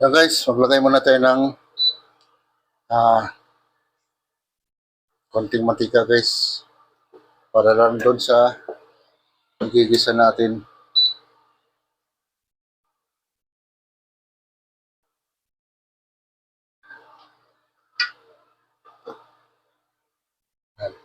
Yan guys, maglagay muna tayo ng ah, konting mantika guys. Para lang doon sa gigisa natin.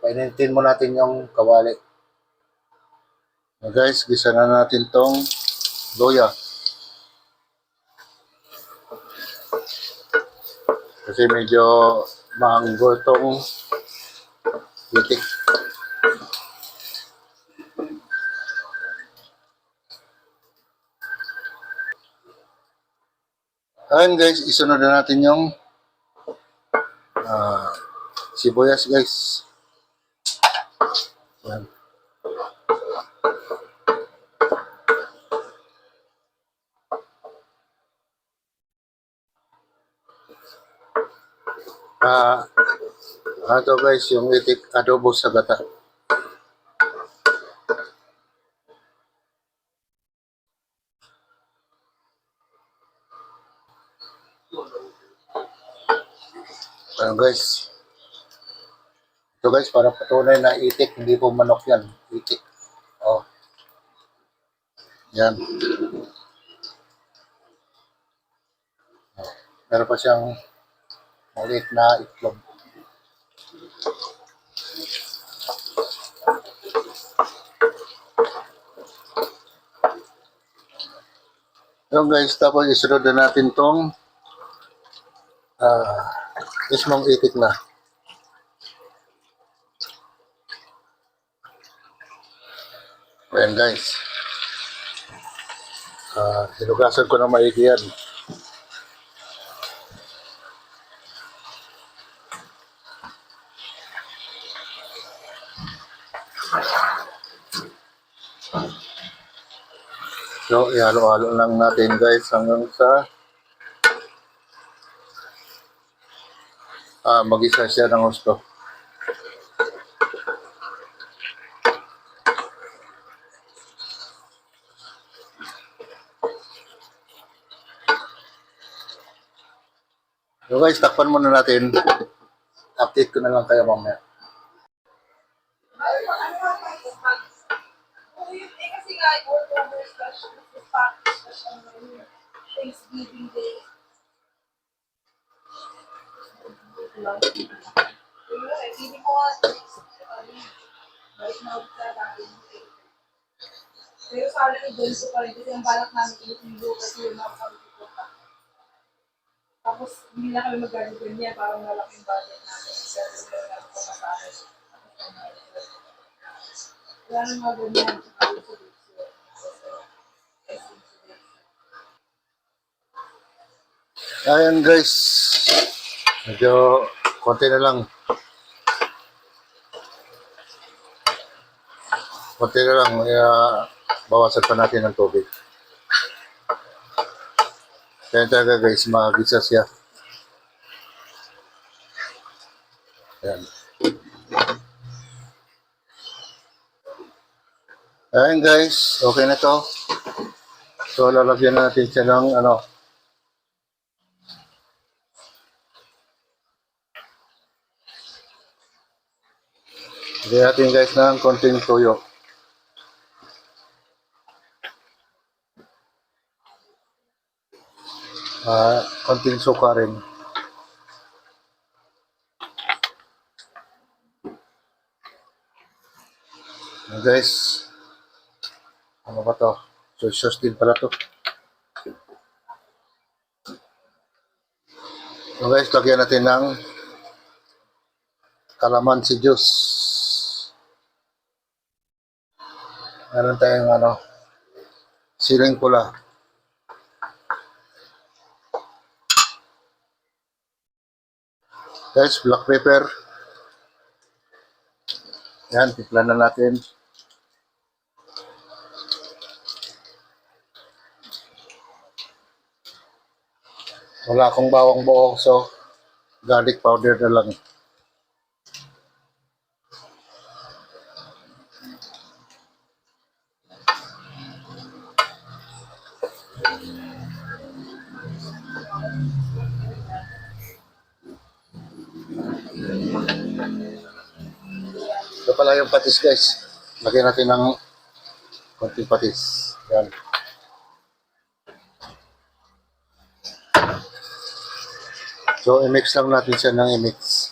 Painitin mo natin yung kawali. Yan guys, gisa na natin tong loya. Kasi medyo maanggo itong itik. Ayan guys, isunod na natin yung sibuyas guys. Ayan. Ito guys, yung itik adobo sa gata. Ayan guys. Ito guys, para patunay na itik, hindi po manok yan. Itik. Oh. Yan. Meron pa siyang maliit na itlog. Yung guys, tapos isunod na natin tong mismong itik na. Ayan guys. Hinugasan ko na maigi yan. So, ihalo-halo lang natin guys hanggang sa mag-isa siya ng gusto. So guys, takpan muna natin. Update ko na lang kayo mamaya. Thanksgiving Day. Hindi ko balik na ulit sa natin. Pero sa akin, doon ko pa rin kasi ang balak namin ilo kasi yung nakakabito pa. Tapos hindi na kami mag-ganito niya, parang malaking budget natin. Pero meron namin pumasahe. Wala nang mga ganyan. Ayan guys. Medyo konti na lang. Konti na lang. Bawasan pa natin ng tubig. Kaya talaga guys, magisa siya. Ayan. Ayan guys, okay na to. So lalagyan natin siya ng lagyan natin guys ng konting toyo. Konting suka rin. Ayan guys. Ano ba to? Soy sauce din pala to. So guys, lagyan natin ng calamansi juice. Meron tayong siling pula. Guys, black pepper. Yan, tiplan na natin. Wala akong bawang buo, so garlic powder na lang. Ito pala yung patis guys. Lagyan natin ng konting patis. Yan. So, i-mix lang natin siya ng i-mix.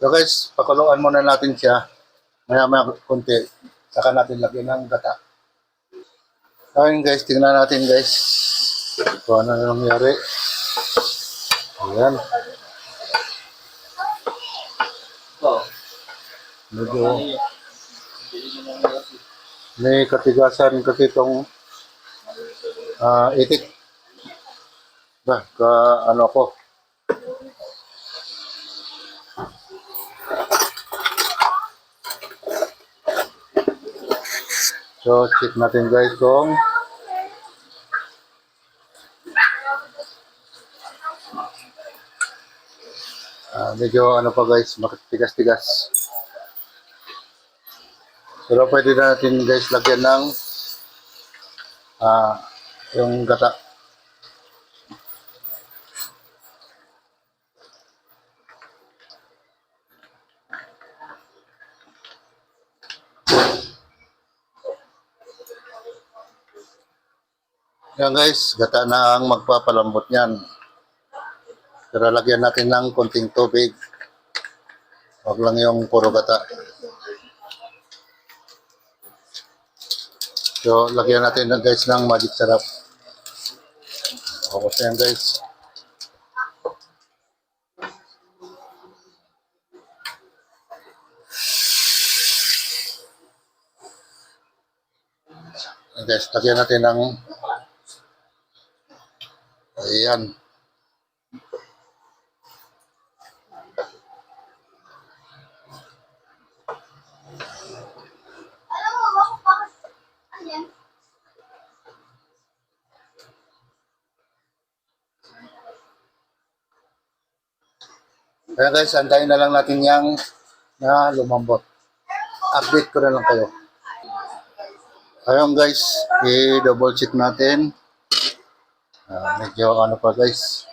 So guys, pakuluan muna natin siya. Maya-maya konti. Saka natin lagyan ng gata. Ayun guys, tingnan natin guys. Kung ano na nangyari. Ayan. Medyo may katigasan kasi itong itik. Ano ko. So, check natin guys kung medyo ano pa guys, makatigas-tigas. Pero pwede na natin guys lagyan ng yung gata. Yan guys, gata na ang magpapalambot niyan. Pero lagyan natin ng konting tubig. Huwag lang yung puro gata. So, lagyan natin na guys ng magic sarap. Tapos yan guys. Yan guys, lagyan natin ng ayan. Kaya guys, antayin na lang natin yung na lumambot. Update ko na lang kayo. Ayun guys, i-double check natin. Medyo ano pa guys.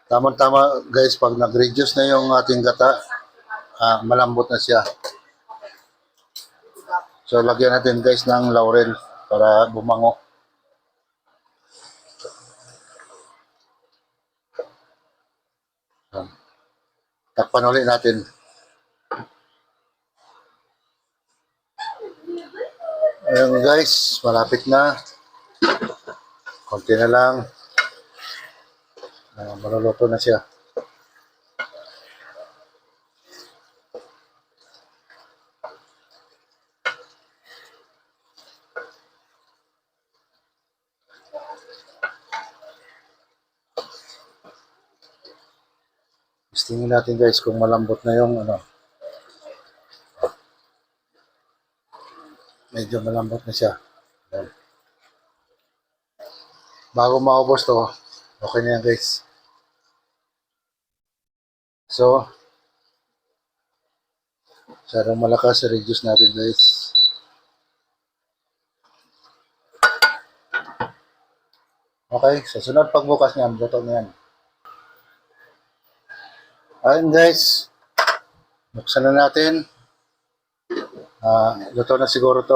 Tama-tama guys, pag nag-reduce na yung ating gata, malambot na siya. So lagyan natin guys ng laurel para bumango. Takpan ulit natin. Ayun guys, malapit na. Konti na lang. Maluluto na siya. Tingnan natin guys kung malambot na yung ano. Medyo malambot na siya. Ayan. Bago maubos to, okay na yan guys. So, sarang malakas, reduce natin guys. Okay, sa sunod pagbukas niyan, luto na yan. Ayun guys, buksan na natin. Luto na siguro to.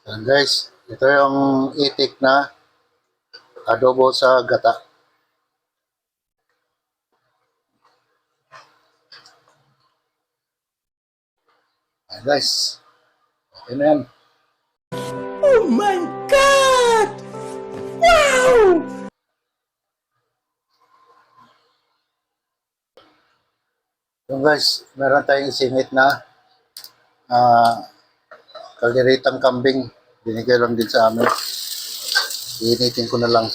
Ayan guys, ito yung itik na adobo sa gata. Ayan guys, okay na yan. Oh my God! Wow! Yung guys, meron tayong singit na kalderitang kambing. Binigay lang din sa amin. Iinitin ko na lang.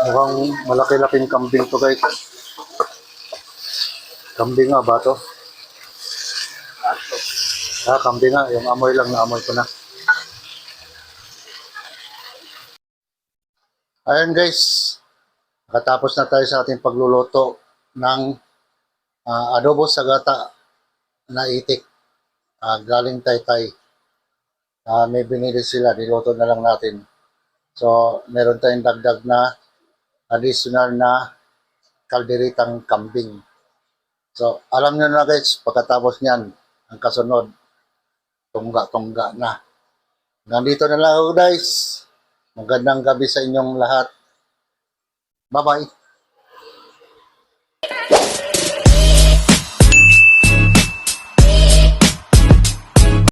Mukhang malaki-laking kambing to guys. Kambing nga ba to? Kambing nga. Yung amoy lang, naamoy ko na. Ayan guys. Nakatapos na tayo sa ating pagluluto ng adobo sa gata na itik. Galing Taytay. May binili sila. Niluto na lang natin. So, meron tayong dagdag na additional na kalderitang kambing. So, alam nyo na guys, pagkatapos niyan, ang kasunod, tungga-tungga na. Nandito na lang ako guys. Magandang gabi sa inyong lahat. Bye-bye.